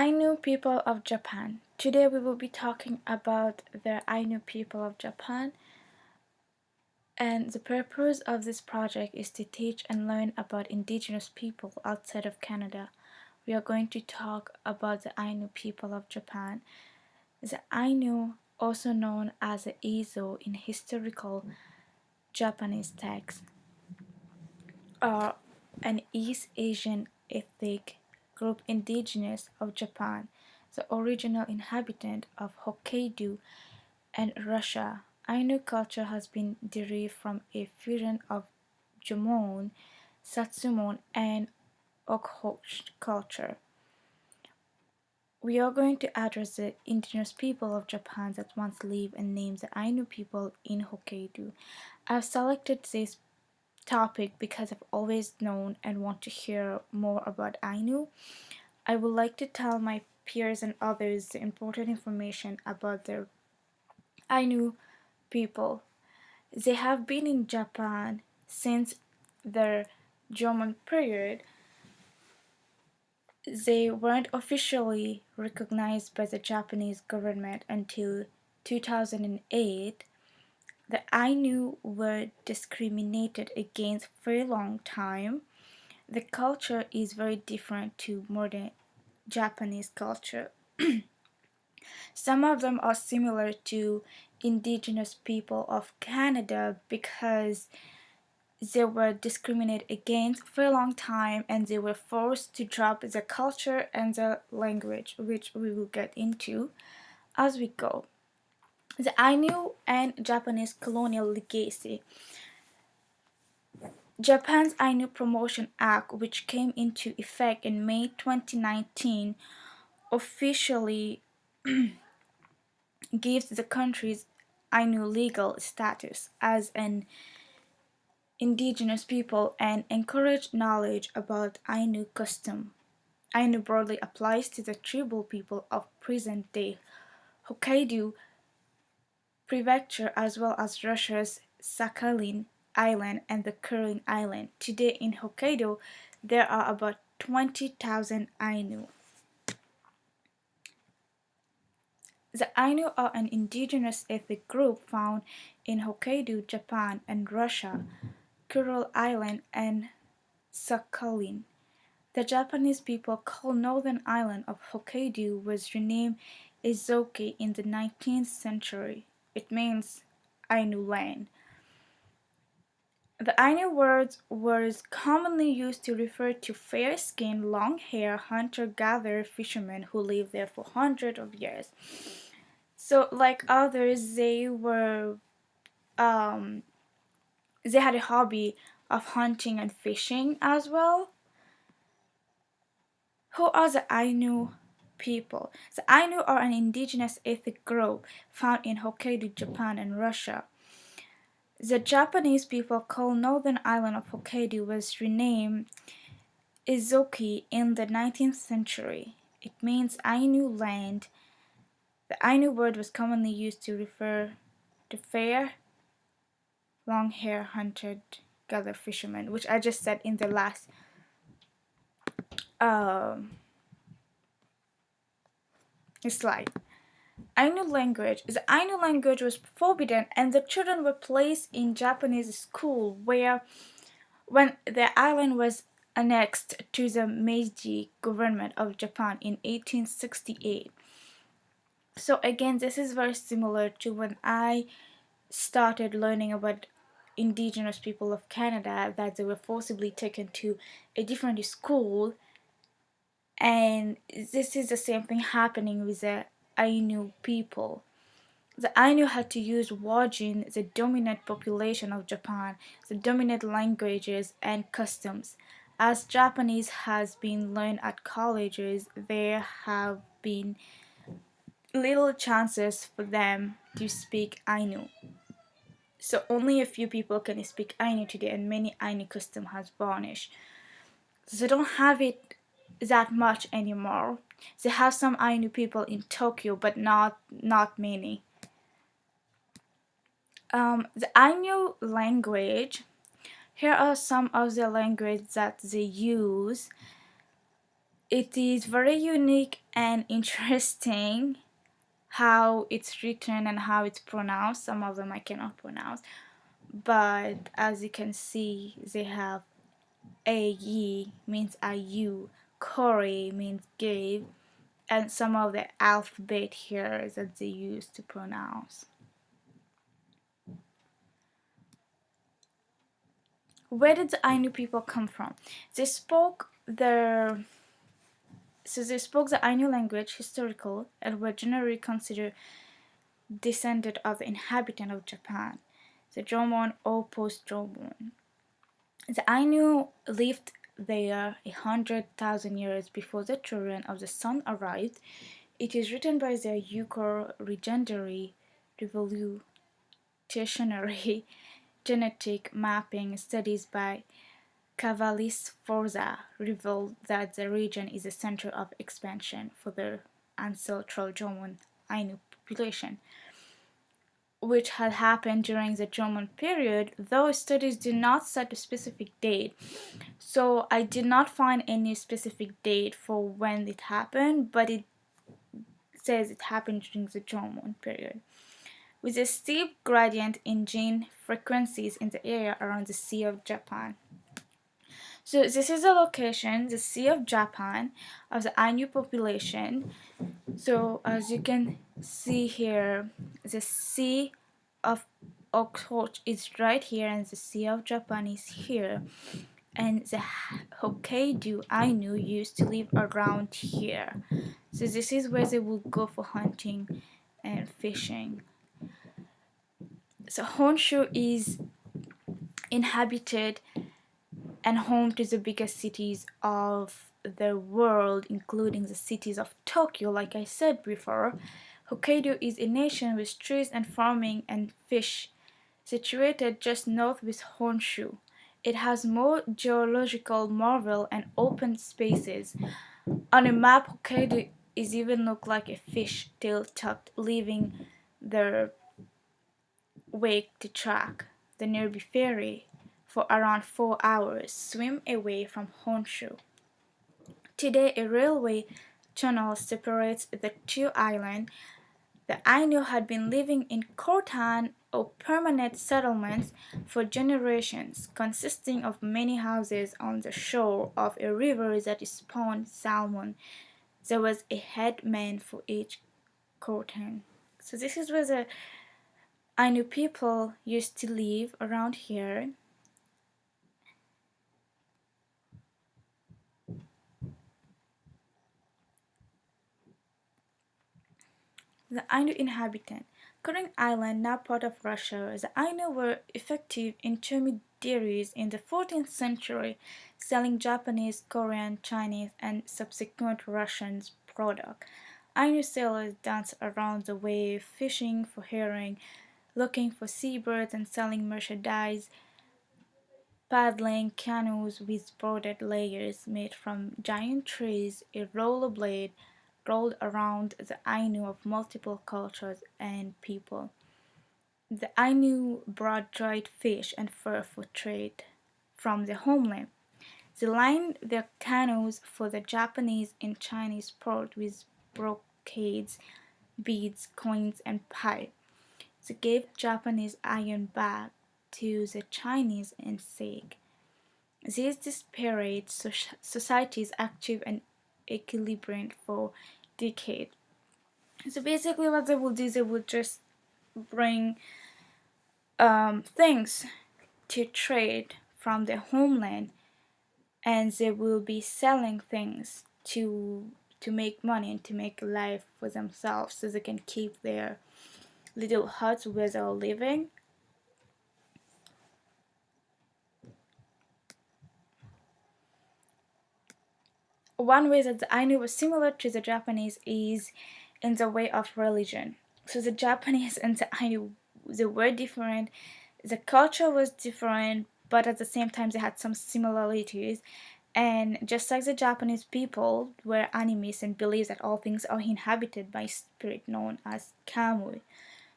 Ainu People of Japan. Today we will be talking about the Ainu People of Japan, and the purpose of this project is to teach and learn about indigenous people outside of Canada. We are going to talk about the Ainu People of Japan. The Ainu, also known as the Ezo in historical Japanese texts, are an East Asian ethnic group indigenous of Japan, the original inhabitant of Hokkaido and Russia. Ainu culture has been derived from a fusion of Jomon, Satsumon, and Okhotsk culture. We are going to address the indigenous people of Japan that once lived and name the Ainu people in Hokkaido. I've selected this topic because I've always known and want to hear more about Ainu. I would like to tell my peers and others the important information about the Ainu people. They have been in Japan since the Jomon period. They weren't officially recognized by the Japanese government until 2008. The Ainu were discriminated against for a long time. The culture is very different to modern Japanese culture. Some of them are similar to indigenous people of Canada because they were discriminated against for a long time and they were forced to drop the culture and the language, which we will get into as we go. The Ainu and Japanese colonial legacy. Japan's Ainu Promotion Act, which came into effect in May 2019, officially gives the country's Ainu legal status as an indigenous people and encourage knowledge about Ainu custom. Ainu broadly applies to the tribal people of present-day Hokkaido Prefecture as well as Russia's Sakhalin Island and the Kuril Island. Today in Hokkaido, there are about 20,000 Ainu. The Ainu are an indigenous ethnic group found in Hokkaido, Japan, and Russia, Kuril Island, and Sakhalin. The Japanese people called northern island of Hokkaido was renamed Ezoki in the 19th century. It means Ainu land. The Ainu word was commonly used to refer to fair-skinned, long-haired hunter-gatherer fishermen who lived there for hundreds of years. So, like others, they had a hobby of hunting and fishing as well. Who are the Ainu people? The Ainu are an indigenous ethnic group found in Hokkaido, Japan, and Russia. The Japanese people called northern island of Hokkaido was renamed Ezoki in the 19th century. It means Ainu land. The Ainu word was commonly used to refer to fair, long-haired, hunter-gatherer fishermen, which I just said in the last slide. Ainu language. The Ainu language was forbidden and the children were placed in Japanese school when the island was annexed to the Meiji government of Japan in 1868. So again, this is very similar to when I started learning about indigenous people of Canada, that they were forcibly taken to a different school, and this is the same thing happening with the Ainu people. The Ainu had to use Wajin, the dominant population of Japan, the dominant languages and customs. As Japanese has been learned at colleges, there have been little chances for them to speak Ainu. So only a few people can speak Ainu today, and many Ainu custom has vanished. So they don't have it that much anymore. They have some Ainu people in Tokyo, but not many. The Ainu language. Here are some of the language that they use. It is very unique and interesting how it's written and how it's pronounced. Some of them I cannot pronounce, but as you can see, they have AE means Ayu, Kore means give, and some of the alphabet here that they use to pronounce. Where did the Ainu people come from? They spoke their they spoke the Ainu language, historical, and were generally considered descended of the inhabitant of Japan, the Jomon or post-Jomon. The Ainu lived there 100,000 years before the children of the sun arrived. It is written by their UofR legendary revolutionary genetic mapping studies by Cavallis Forza revealed that the region is a center of expansion for the ancestral Jomon Ainu population, which had happened during the Jomon period, though studies do not set a specific date. So I did not find any specific date for when it happened, but it says it happened during the Jomon period, with a steep gradient in gene frequencies in the area around the Sea of Japan. So this is the location, the Sea of Japan, of the Ainu population. So as you can see here, the Sea of Okhotsk is right here, and the Sea of Japan is here. And the Hokkaido Ainu used to live around here. So this is where they would go for hunting and fishing. So Honshu is inhabited and home to the biggest cities of the world, including the cities of Tokyo, like I said before. Hokkaido is a nation with trees and farming and fish, situated just north of Honshu. It has more geological marvel and open spaces. On a map, Hokkaido is even look like a fish tail tucked, leaving their wake to track the nearby ferry for around 4 hours swim away from Honshu. Today, a railway tunnel separates the two islands. The Ainu had been living in kotan or permanent settlements for generations, consisting of many houses on the shore of a river that spawned salmon. There was a headman for each kotan. So this is where the Ainu people used to live around here. The Ainu inhabitant. Karen Island, now part of Russia, the Ainu were effective intermediaries in the 14th century, selling Japanese, Korean, Chinese, and subsequent Russian products. Ainu sailors danced around the wave, fishing for herring, looking for seabirds, and selling merchandise, paddling canoes with bordered layers made from giant trees, a rollerblade rolled around the Ainu of multiple cultures and people. The Ainu brought dried fish and fur for trade from the homeland. They lined their canoes for the Japanese in Chinese port with brocades, beads, coins, and pipe. They gave Japanese iron back to the Chinese in sake. These disparate societies active and equilibrium for decades. So basically, what they would do, they would just bring things to trade from their homeland, and they will be selling things to make money and to make a life for themselves, so they can keep their little huts where they're living. One way that the Ainu was similar to the Japanese is in the way of religion. So the Japanese and the Ainu, they were different. The culture was different, but at the same time they had some similarities. And just like the Japanese people were animists and believed that all things are inhabited by spirit known as kamui.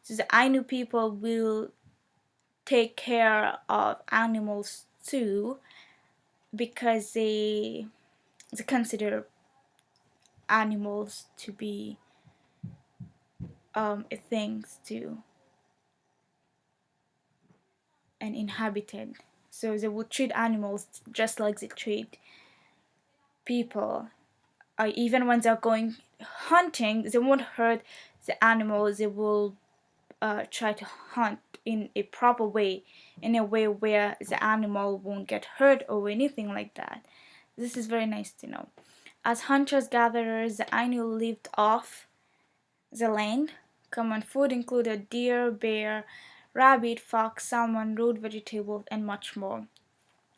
So the Ainu people will take care of animals too, because they consider animals to be things to and inhabited. So they would treat animals just like they treat people. Even when they're going hunting, they won't hurt the animals. They will try to hunt in a proper way, in a way where the animal won't get hurt or anything like that. This is very nice to know. As hunters gatherers, the Ainu lived off the land. Common food included deer, bear, rabbit, fox, salmon, root vegetables, and much more.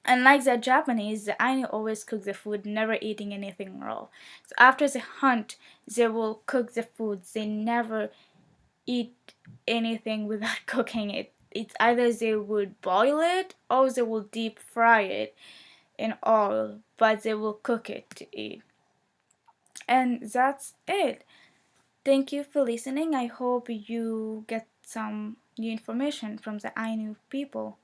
Unlike the Japanese, the Ainu always cook the food, never eating anything raw. So after the hunt, they will cook the food. They never eat anything without cooking it. It's either they would boil it or they will deep fry it in oil, but they will cook it to eat. And that's it. Thank you for listening. I hope you get some new information from the Ainu people.